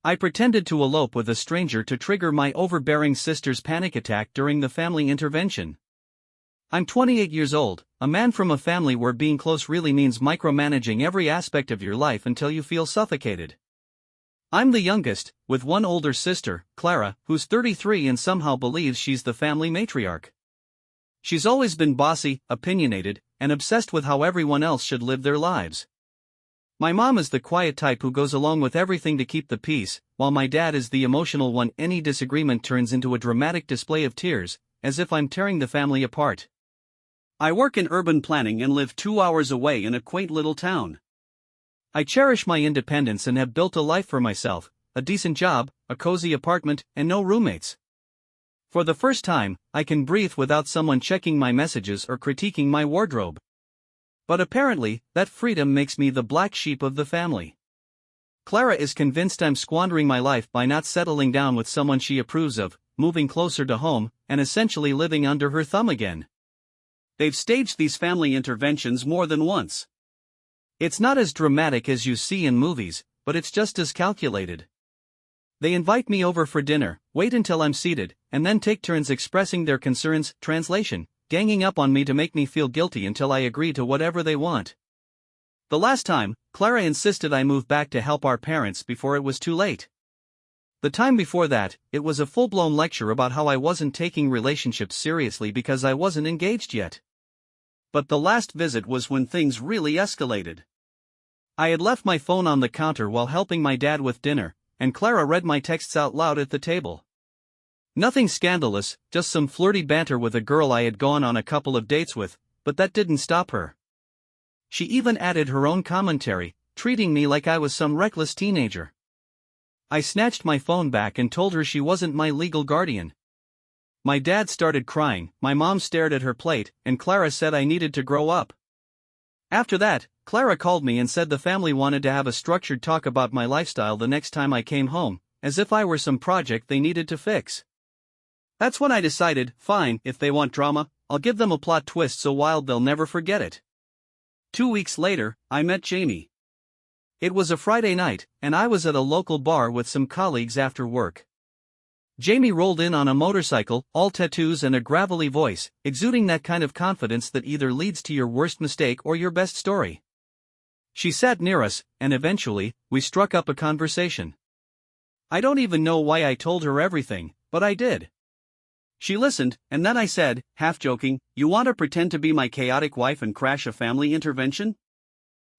I pretended to elope with a stranger to trigger my overbearing sister's panic attack during the family intervention. I'm 28 years old, a man from a family where being close really means micromanaging every aspect of your life until you feel suffocated. I'm the youngest, with one older sister, Clara, who's 33 and somehow believes she's the family matriarch. She's always been bossy, opinionated, and obsessed with how everyone else should live their lives. My mom is the quiet type who goes along with everything to keep the peace, while my dad is the emotional one. Any disagreement turns into a dramatic display of tears, as if I'm tearing the family apart. I work in urban planning and live 2 hours away in a quaint little town. I cherish my independence and have built a life for myself, a decent job, a cozy apartment, and no roommates. For the first time, I can breathe without someone checking my messages or critiquing my wardrobe. But apparently, that freedom makes me the black sheep of the family. Clara is convinced I'm squandering my life by not settling down with someone she approves of, moving closer to home, and essentially living under her thumb again. They've staged these family interventions more than once. It's not as dramatic as you see in movies, but it's just as calculated. They invite me over for dinner, wait until I'm seated, and then take turns expressing their concerns, translation, ganging up on me to make me feel guilty until I agree to whatever they want. The last time, Clara insisted I move back to help our parents before it was too late. The time before that, it was a full-blown lecture about how I wasn't taking relationships seriously because I wasn't engaged yet. But the last visit was when things really escalated. I had left my phone on the counter while helping my dad with dinner, and Clara read my texts out loud at the table. Nothing scandalous, just some flirty banter with a girl I had gone on a couple of dates with, but that didn't stop her. She even added her own commentary, treating me like I was some reckless teenager. I snatched my phone back and told her she wasn't my legal guardian. My dad started crying, my mom stared at her plate, and Clara said I needed to grow up. After that, Clara called me and said the family wanted to have a structured talk about my lifestyle the next time I came home, as if I were some project they needed to fix. That's when I decided, fine, if they want drama, I'll give them a plot twist so wild they'll never forget it. 2 weeks later, I met Jamie. It was a Friday night, and I was at a local bar with some colleagues after work. Jamie rolled in on a motorcycle, all tattoos and a gravelly voice, exuding that kind of confidence that either leads to your worst mistake or your best story. She sat near us, and eventually, we struck up a conversation. I don't even know why I told her everything, but I did. She listened, and then I said, half joking, "You want to pretend to be my chaotic wife and crash a family intervention?"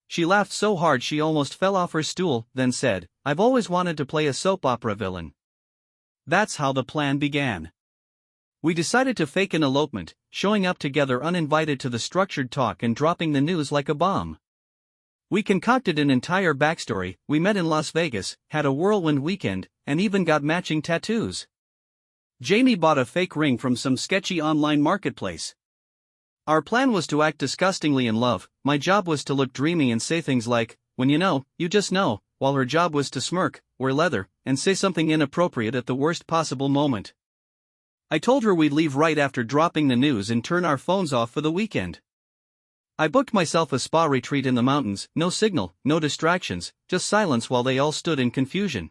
She laughed so hard she almost fell off her stool, then said, "I've always wanted to play a soap opera villain." That's how the plan began. We decided to fake an elopement, showing up together uninvited to the structured talk and dropping the news like a bomb. We concocted an entire backstory, we met in Las Vegas, had a whirlwind weekend, and even got matching tattoos. Jamie bought a fake ring from some sketchy online marketplace. Our plan was to act disgustingly in love, my job was to look dreamy and say things like, "When you know, you just know," while her job was to smirk, wear leather, and say something inappropriate at the worst possible moment. I told her we'd leave right after dropping the news and turn our phones off for the weekend. I booked myself a spa retreat in the mountains, no signal, no distractions, just silence while they all stood in confusion.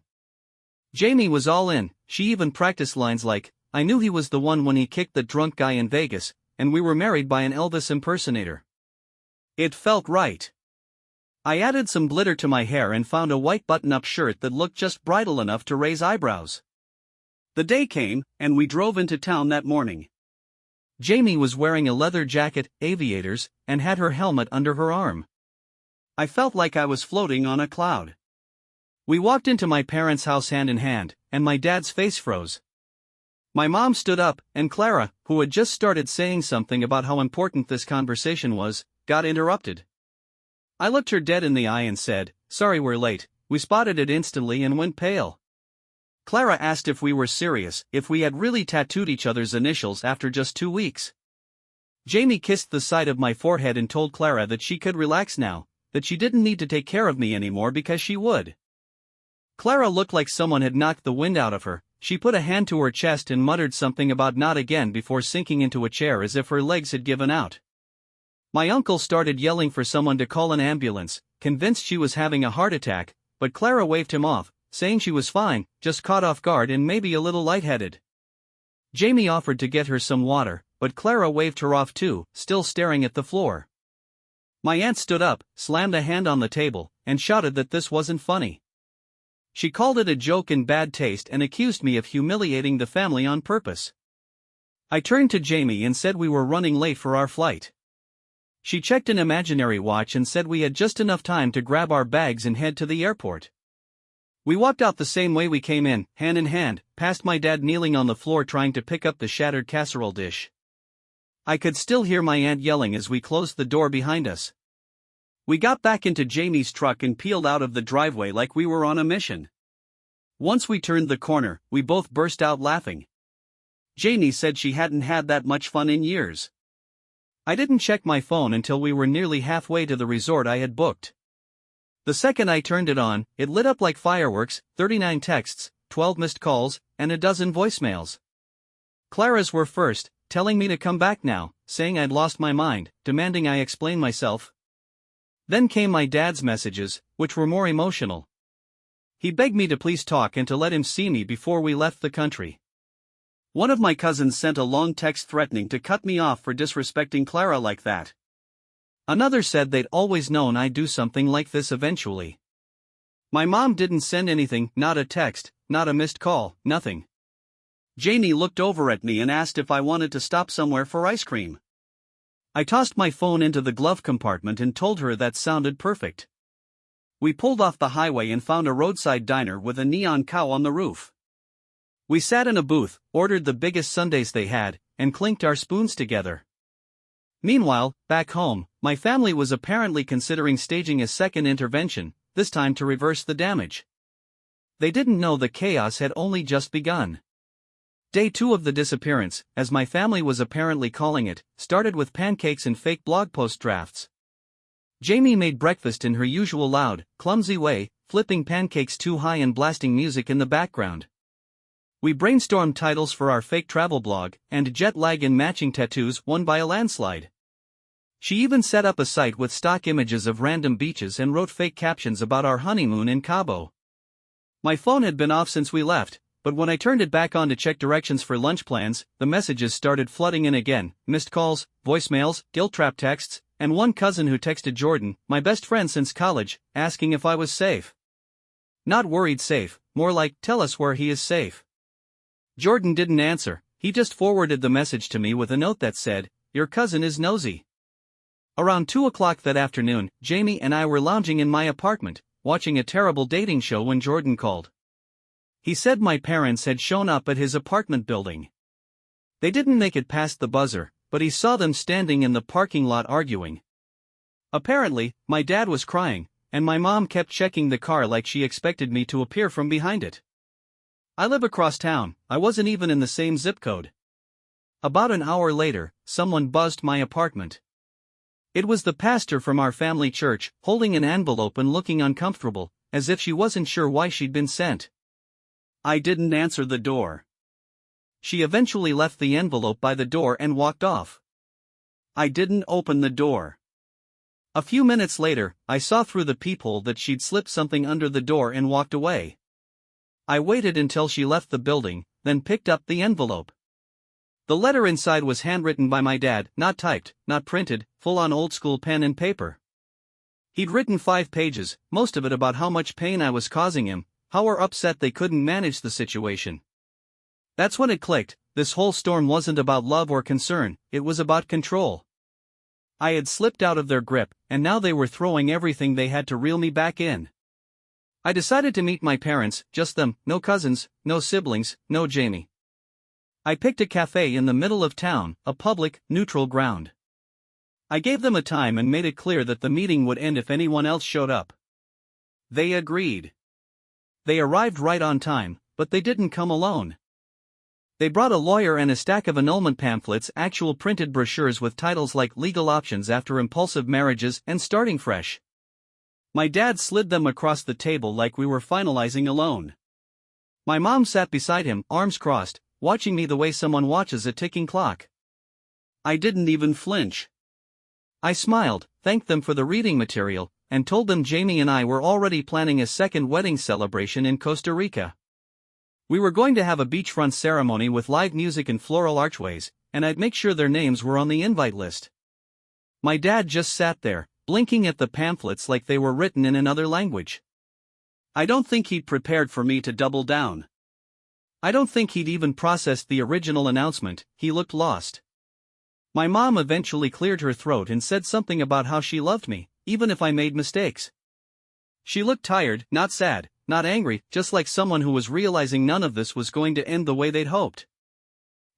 Jamie was all in, she even practiced lines like, "I knew he was the one when he kicked the drunk guy in Vegas, and we were married by an Elvis impersonator." It felt right. I added some glitter to my hair and found a white button-up shirt that looked just bridal enough to raise eyebrows. The day came, and we drove into town that morning. Jamie was wearing a leather jacket, aviators, and had her helmet under her arm. I felt like I was floating on a cloud. We walked into my parents' house hand in hand, and my dad's face froze. My mom stood up, and Clara, who had just started saying something about how important this conversation was, got interrupted. I looked her dead in the eye and said, "Sorry we're late." We spotted it instantly and went pale. Clara asked if we were serious, if we had really tattooed each other's initials after just 2 weeks. Jamie kissed the side of my forehead and told Clara that she could relax now, that she didn't need to take care of me anymore because she would. Clara looked like someone had knocked the wind out of her. She put a hand to her chest and muttered something about not again before sinking into a chair as if her legs had given out. My uncle started yelling for someone to call an ambulance, convinced she was having a heart attack, but Clara waved him off, saying she was fine, just caught off guard and maybe a little lightheaded. Jamie offered to get her some water, but Clara waved her off too, still staring at the floor. My aunt stood up, slammed a hand on the table, and shouted that this wasn't funny. She called it a joke in bad taste and accused me of humiliating the family on purpose. I turned to Jamie and said we were running late for our flight. She checked an imaginary watch and said we had just enough time to grab our bags and head to the airport. We walked out the same way we came in, hand in hand, past my dad kneeling on the floor trying to pick up the shattered casserole dish. I could still hear my aunt yelling as we closed the door behind us. We got back into Jamie's truck and peeled out of the driveway like we were on a mission. Once we turned the corner, we both burst out laughing. Jamie said she hadn't had that much fun in years. I didn't check my phone until we were nearly halfway to the resort I had booked. The second I turned it on, it lit up like fireworks, 39 texts, 12 missed calls, and a dozen voicemails. Clara's were first, telling me to come back now, saying I'd lost my mind, demanding I explain myself. Then came my dad's messages, which were more emotional. He begged me to please talk and to let him see me before we left the country. One of my cousins sent a long text threatening to cut me off for disrespecting Clara like that. Another said they'd always known I'd do something like this eventually. My mom didn't send anything, not a text, not a missed call, nothing. Jamie looked over at me and asked if I wanted to stop somewhere for ice cream. I tossed my phone into the glove compartment and told her that sounded perfect. We pulled off the highway and found a roadside diner with a neon cow on the roof. We sat in a booth, ordered the biggest sundaes they had, and clinked our spoons together. Meanwhile, back home, my family was apparently considering staging a second intervention, this time to reverse the damage. They didn't know the chaos had only just begun. Day 2 of the disappearance, as my family was apparently calling it, started with pancakes and fake blog post drafts. Jamie made breakfast in her usual loud, clumsy way, flipping pancakes too high and blasting music in the background. We brainstormed titles for our fake travel blog, and jet lag and matching tattoos won by a landslide. She even set up a site with stock images of random beaches and wrote fake captions about our honeymoon in Cabo. My phone had been off since we left, but when I turned it back on to check directions for lunch plans, the messages started flooding in again, missed calls, voicemails, guilt trap texts, and one cousin who texted Jordan, my best friend since college, asking if I was safe. Not worried safe, more like, tell us where he is safe. Jordan didn't answer, he just forwarded the message to me with a note that said, your cousin is nosy. Around 2 o'clock that afternoon, Jamie and I were lounging in my apartment, watching a terrible dating show when Jordan called. He said my parents had shown up at his apartment building. They didn't make it past the buzzer, but he saw them standing in the parking lot arguing. Apparently, my dad was crying, and my mom kept checking the car like she expected me to appear from behind it. I live across town, I wasn't even in the same zip code. About an hour later, someone buzzed my apartment. It was the pastor from our family church, holding an envelope and looking uncomfortable, as if she wasn't sure why she'd been sent. I didn't answer the door. She eventually left the envelope by the door and walked off. I didn't open the door. A few minutes later, I saw through the peephole that she'd slipped something under the door and walked away. I waited until she left the building, then picked up the envelope. The letter inside was handwritten by my dad, not typed, not printed, full-on old-school pen and paper. He'd written 5 pages, most of it about how much pain I was causing him, how we're upset they couldn't manage the situation. That's when it clicked, this whole storm wasn't about love or concern, it was about control. I had slipped out of their grip, and now they were throwing everything they had to reel me back in. I decided to meet my parents, just them, no cousins, no siblings, no Jamie. I picked a cafe in the middle of town, a public, neutral ground. I gave them a time and made it clear that the meeting would end if anyone else showed up. They agreed. They arrived right on time, but they didn't come alone. They brought a lawyer and a stack of annulment pamphlets, actual printed brochures with titles like Legal Options After Impulsive Marriages and Starting Fresh. My dad slid them across the table like we were finalizing a loan. My mom sat beside him, arms crossed, watching me the way someone watches a ticking clock. I didn't even flinch. I smiled, thanked them for the reading material, and told them Jamie and I were already planning a second wedding celebration in Costa Rica. We were going to have a beachfront ceremony with live music and floral archways, and I'd make sure their names were on the invite list. My dad just sat there, blinking at the pamphlets like they were written in another language. I don't think he'd prepared for me to double down. I don't think he'd even processed the original announcement. He looked lost. My mom eventually cleared her throat and said something about how she loved me, even if I made mistakes. She looked tired, not sad, not angry, just like someone who was realizing none of this was going to end the way they'd hoped.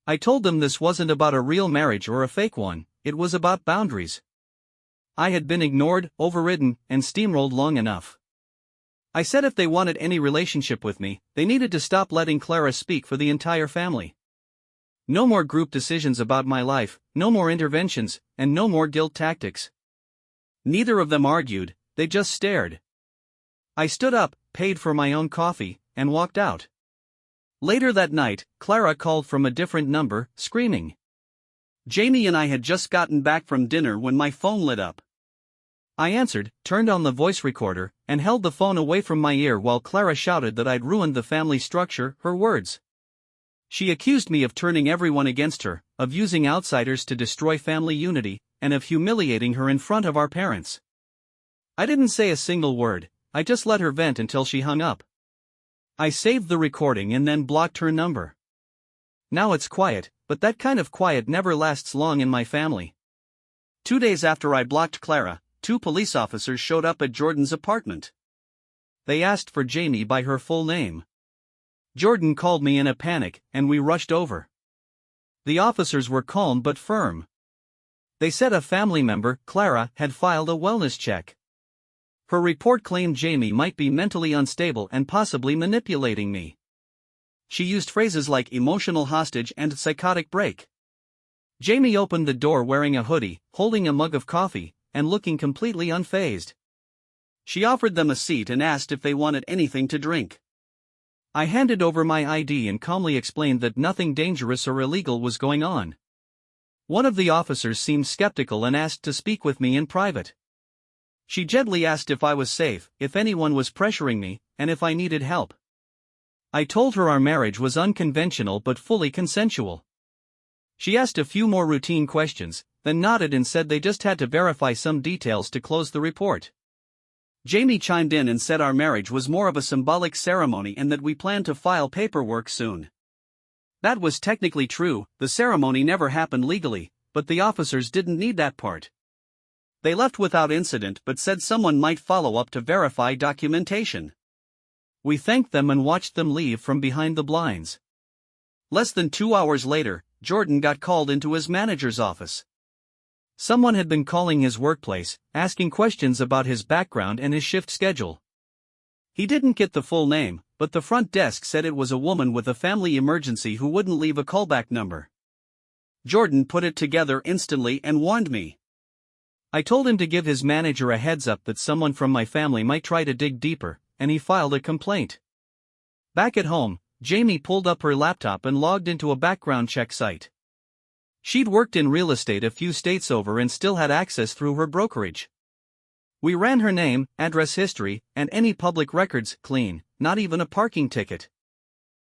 I told them this wasn't about a real marriage or a fake one, it was about boundaries. I had been ignored, overridden, and steamrolled long enough. I said if they wanted any relationship with me, they needed to stop letting Clara speak for the entire family. No more group decisions about my life, no more interventions, and no more guilt tactics. Neither of them argued, they just stared. I stood up, paid for my own coffee, and walked out. Later that night, Clara called from a different number, screaming. Jamie and I had just gotten back from dinner when my phone lit up. I answered, turned on the voice recorder, and held the phone away from my ear while Clara shouted that I'd ruined the family structure, her words. She accused me of turning everyone against her, of using outsiders to destroy family unity, and of humiliating her in front of our parents. I didn't say a single word, I just let her vent until she hung up. I saved the recording and then blocked her number. Now it's quiet, but that kind of quiet never lasts long in my family. 2 days after I blocked Clara, 2 police officers showed up at Jordan's apartment. They asked for Jamie by her full name. Jordan called me in a panic, and we rushed over. The officers were calm but firm. They said a family member, Clara, had filed a wellness check. Her report claimed Jamie might be mentally unstable and possibly manipulating me. She used phrases like emotional hostage and psychotic break. Jamie opened the door wearing a hoodie, holding a mug of coffee, and looking completely unfazed. She offered them a seat and asked if they wanted anything to drink. I handed over my ID and calmly explained that nothing dangerous or illegal was going on. One of the officers seemed skeptical and asked to speak with me in private. She gently asked if I was safe, if anyone was pressuring me, and if I needed help. I told her our marriage was unconventional but fully consensual. She asked a few more routine questions, then nodded and said they just had to verify some details to close the report. Jamie chimed in and said our marriage was more of a symbolic ceremony and that we planned to file paperwork soon. That was technically true, the ceremony never happened legally, but the officers didn't need that part. They left without incident but said someone might follow up to verify documentation. We thanked them and watched them leave from behind the blinds. Less than 2 hours later, Jordan got called into his manager's office. Someone had been calling his workplace, asking questions about his background and his shift schedule. He didn't get the full name, but the front desk said it was a woman with a family emergency who wouldn't leave a callback number. Jordan put it together instantly and warned me. I told him to give his manager a heads up that someone from my family might try to dig deeper, and he filed a complaint. Back at home, Jamie pulled up her laptop and logged into a background check site. She'd worked in real estate a few states over and still had access through her brokerage. We ran her name, address history, and any public records clean, not even a parking ticket.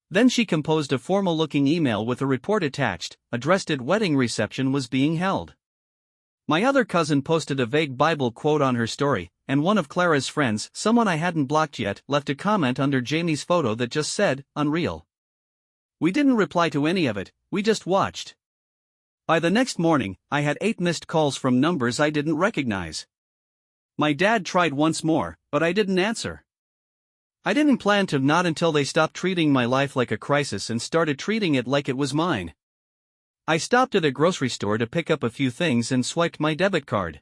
Then she composed a formal-looking email with a report attached, addressed at wedding reception was being held. My other cousin posted a vague Bible quote on her story, and one of Clara's friends, someone I hadn't blocked yet, left a comment under Jamie's photo that just said, "Unreal." We didn't reply to any of it, we just watched. By the next morning, I had 8 missed calls from numbers I didn't recognize. My dad tried once more, but I didn't answer. I didn't plan to not until they stopped treating my life like a crisis and started treating it like it was mine. I stopped at a grocery store to pick up a few things and swiped my debit card.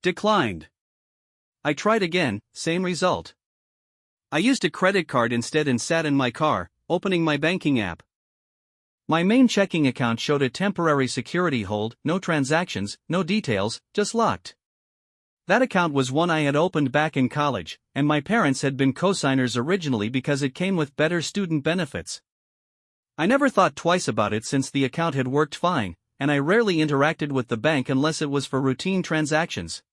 Declined. I tried again, same result. I used a credit card instead and sat in my car, opening my banking app. My main checking account showed a temporary security hold, no transactions, no details, just locked. That account was one I had opened back in college, and my parents had been co-signers originally because it came with better student benefits. I never thought twice about it since the account had worked fine, and I rarely interacted with the bank unless it was for routine transactions.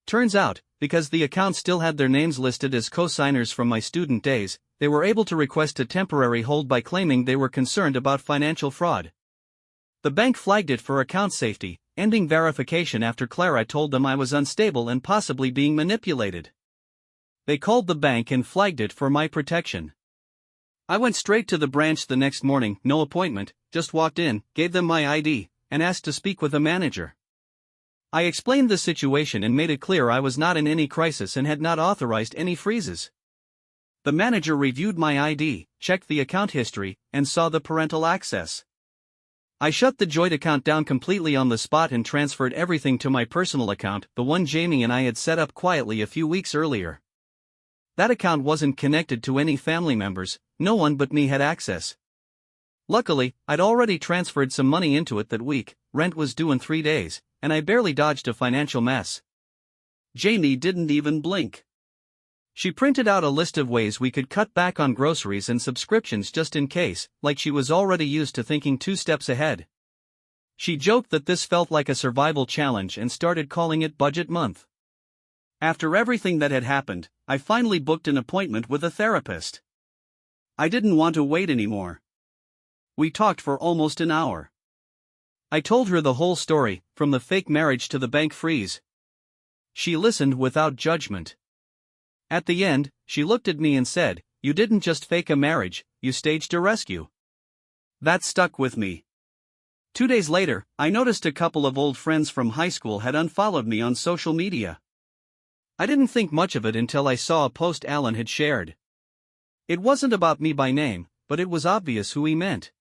Turns out, because the account still had their names listed as co-signers from my student days, they were able to request a temporary hold by claiming they were concerned about financial fraud. The bank flagged it for account safety, ending verification after Clara told them I was unstable and possibly being manipulated. They called the bank and flagged it for my protection. I went straight to the branch the next morning, no appointment, just walked in, gave them my ID, and asked to speak with a manager. I explained the situation and made it clear I was not in any crisis and had not authorized any freezes. The manager reviewed my ID, checked the account history, and saw the parental access. I shut the joint account down completely on the spot and transferred everything to my personal account, the one Jamie and I had set up quietly a few weeks earlier. That account wasn't connected to any family members, no one but me had access. Luckily, I'd already transferred some money into it that week, rent was due in 3 days, and I barely dodged a financial mess. Jamie didn't even blink. She printed out a list of ways we could cut back on groceries and subscriptions just in case, like she was already used to thinking 2 steps ahead. She joked that this felt like a survival challenge and started calling it Budget Month. After everything that had happened, I finally booked an appointment with a therapist. I didn't want to wait anymore. We talked for almost an hour. I told her the whole story, from the fake marriage to the bank freeze. She listened without judgment. At the end, she looked at me and said, "You didn't just fake a marriage, you staged a rescue." That stuck with me. 2 days later, I noticed a couple of old friends from high school had unfollowed me on social media. I didn't think much of it until I saw a post Alan had shared. It wasn't about me by name, but it was obvious who he meant.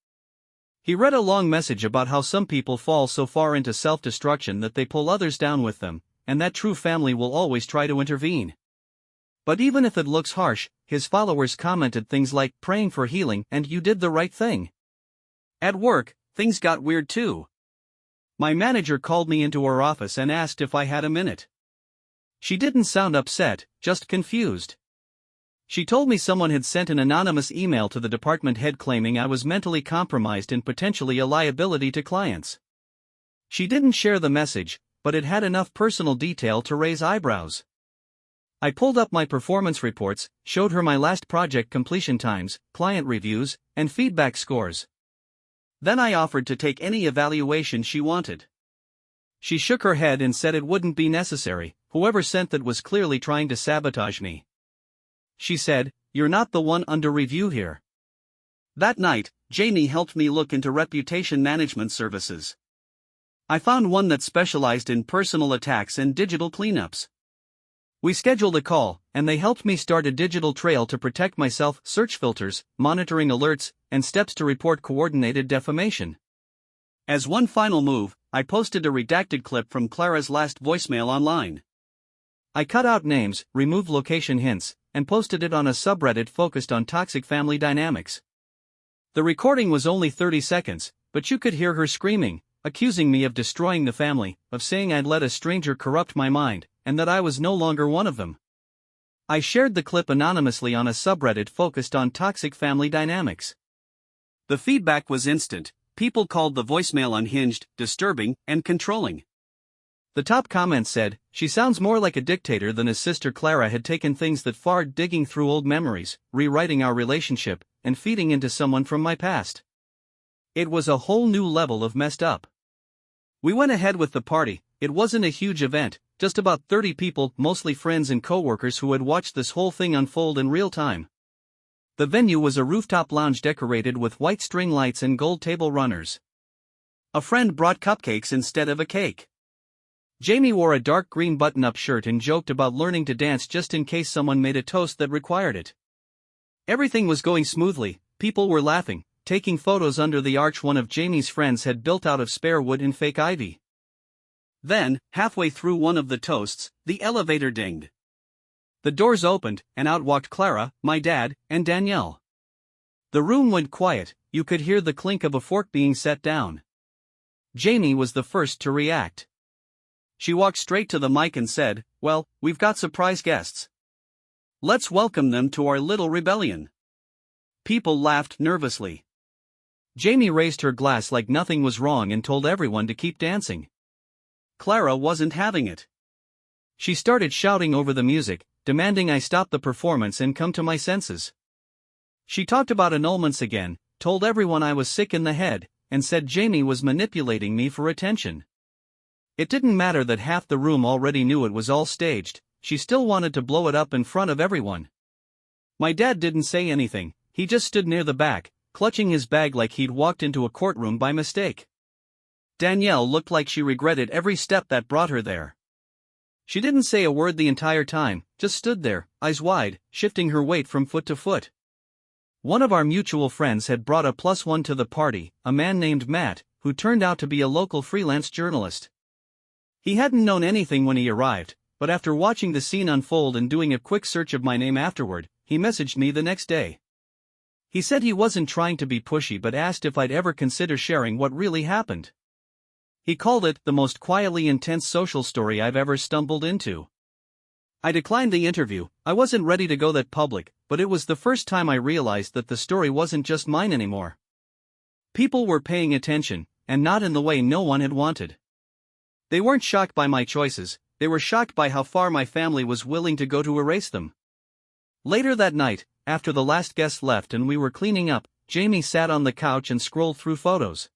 He read a long message about how some people fall so far into self-destruction that they pull others down with them, and that true family will always try to intervene. But even if it looks harsh, his followers commented things like "praying for healing" and "you did the right thing." At work, things got weird too. My manager called me into her office and asked if I had a minute. She didn't sound upset, just confused. She told me someone had sent an anonymous email to the department head claiming I was mentally compromised and potentially a liability to clients. She didn't share the message, but it had enough personal detail to raise eyebrows. I pulled up my performance reports, showed her my last project completion times, client reviews, and feedback scores. Then I offered to take any evaluation she wanted. She shook her head and said it wouldn't be necessary. Whoever sent that was clearly trying to sabotage me. She said, "You're not the one under review here." That night, Jamie helped me look into reputation management services. I found one that specialized in personal attacks and digital cleanups. We scheduled a call, and they helped me start a digital trail to protect myself, search filters, monitoring alerts, and steps to report coordinated defamation. As one final move, I posted a redacted clip from Clara's last voicemail online. I cut out names, removed location hints, and posted it on a subreddit focused on toxic family dynamics. The recording was only 30 seconds, but you could hear her screaming, accusing me of destroying the family, of saying I'd let a stranger corrupt my mind, and that I was no longer one of them. I shared the clip anonymously on a subreddit focused on toxic family dynamics. The feedback was instant. People called the voicemail unhinged, disturbing, and controlling. The top comment said, "She sounds more like a dictator than his sister Clara had taken things that far, digging through old memories, rewriting our relationship, and feeding into someone from my past." It was a whole new level of messed up. We went ahead with the party. It wasn't a huge event, just about 30 people, mostly friends and coworkers who had watched this whole thing unfold in real time. The venue was a rooftop lounge decorated with white string lights and gold table runners. A friend brought cupcakes instead of a cake. Jamie wore a dark green button-up shirt and joked about learning to dance just in case someone made a toast that required it. Everything was going smoothly, people were laughing, taking photos under the arch one of Jamie's friends had built out of spare wood and fake ivy. Then, halfway through one of the toasts, the elevator dinged. The doors opened, and out walked Clara, my dad, and Danielle. The room went quiet, you could hear the clink of a fork being set down. Jamie was the first to react. She walked straight to the mic and said, "Well, we've got surprise guests. Let's welcome them to our little rebellion." People laughed nervously. Jamie raised her glass like nothing was wrong and told everyone to keep dancing. Clara wasn't having it. She started shouting over the music, demanding I stop the performance and come to my senses. She talked about annulments again, told everyone I was sick in the head, and said Jamie was manipulating me for attention. It didn't matter that half the room already knew it was all staged, she still wanted to blow it up in front of everyone. My dad didn't say anything, he just stood near the back, clutching his bag like he'd walked into a courtroom by mistake. Danielle looked like she regretted every step that brought her there. She didn't say a word the entire time, just stood there, eyes wide, shifting her weight from foot to foot. One of our mutual friends had brought a +1 to the party, a man named Matt, who turned out to be a local freelance journalist. He hadn't known anything when he arrived, but after watching the scene unfold and doing a quick search of my name afterward, he messaged me the next day. He said he wasn't trying to be pushy but asked if I'd ever consider sharing what really happened. He called it the most quietly intense social story I've ever stumbled into. I declined the interview. I wasn't ready to go that public, but it was the first time I realized that the story wasn't just mine anymore. People were paying attention, and not in the way no one had wanted. They weren't shocked by my choices, they were shocked by how far my family was willing to go to erase them. Later that night, after the last guest left and we were cleaning up, Jamie sat on the couch and scrolled through photos.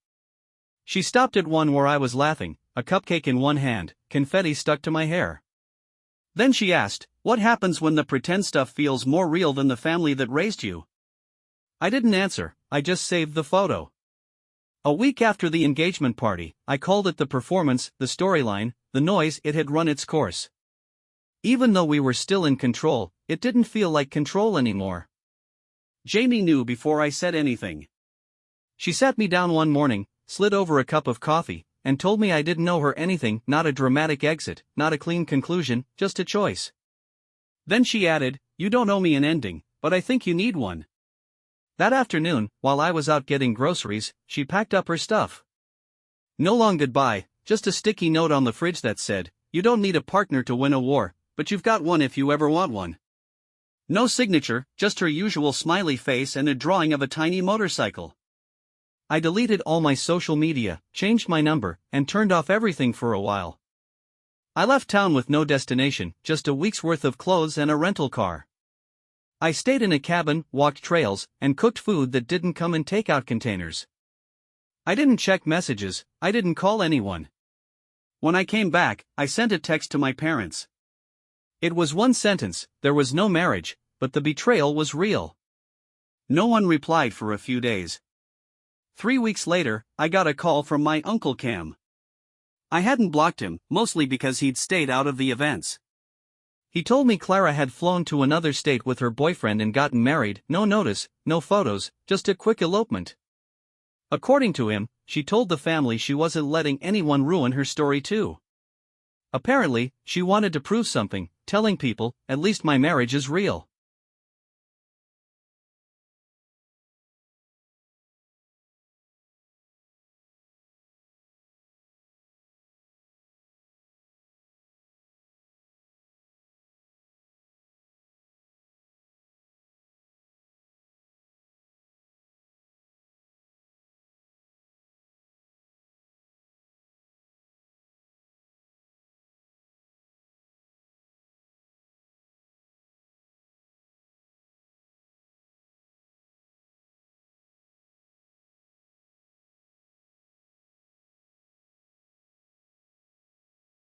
She stopped at one where I was laughing, a cupcake in one hand, confetti stuck to my hair. Then she asked, "What happens when the pretend stuff feels more real than the family that raised you?" I didn't answer, I just saved the photo. A week after the engagement party, I called it the performance, the storyline, the noise. It had run its course. Even though we were still in control, it didn't feel like control anymore. Jamie knew before I said anything. She sat me down one morning, slid over a cup of coffee, and told me I didn't owe her anything, not a dramatic exit, not a clean conclusion, just a choice. Then she added, "You don't owe me an ending, but I think you need one." That afternoon, while I was out getting groceries, she packed up her stuff. No long goodbye, just a sticky note on the fridge that said, "You don't need a partner to win a war, but you've got one if you ever want one." No signature, just her usual smiley face and a drawing of a tiny motorcycle. I deleted all my social media, changed my number, and turned off everything for a while. I left town with no destination, just a week's worth of clothes and a rental car. I stayed in a cabin, walked trails, and cooked food that didn't come in takeout containers. I didn't check messages, I didn't call anyone. When I came back, I sent a text to my parents. It was one sentence: there was no marriage, but the betrayal was real. No one replied for a few days. 3 weeks later, I got a call from my Uncle Cam. I hadn't blocked him, mostly because he'd stayed out of the events. He told me Clara had flown to another state with her boyfriend and gotten married, no notice, no photos, just a quick elopement. According to him, she told the family she wasn't letting anyone ruin her story too. Apparently, she wanted to prove something, telling people, "At least my marriage is real."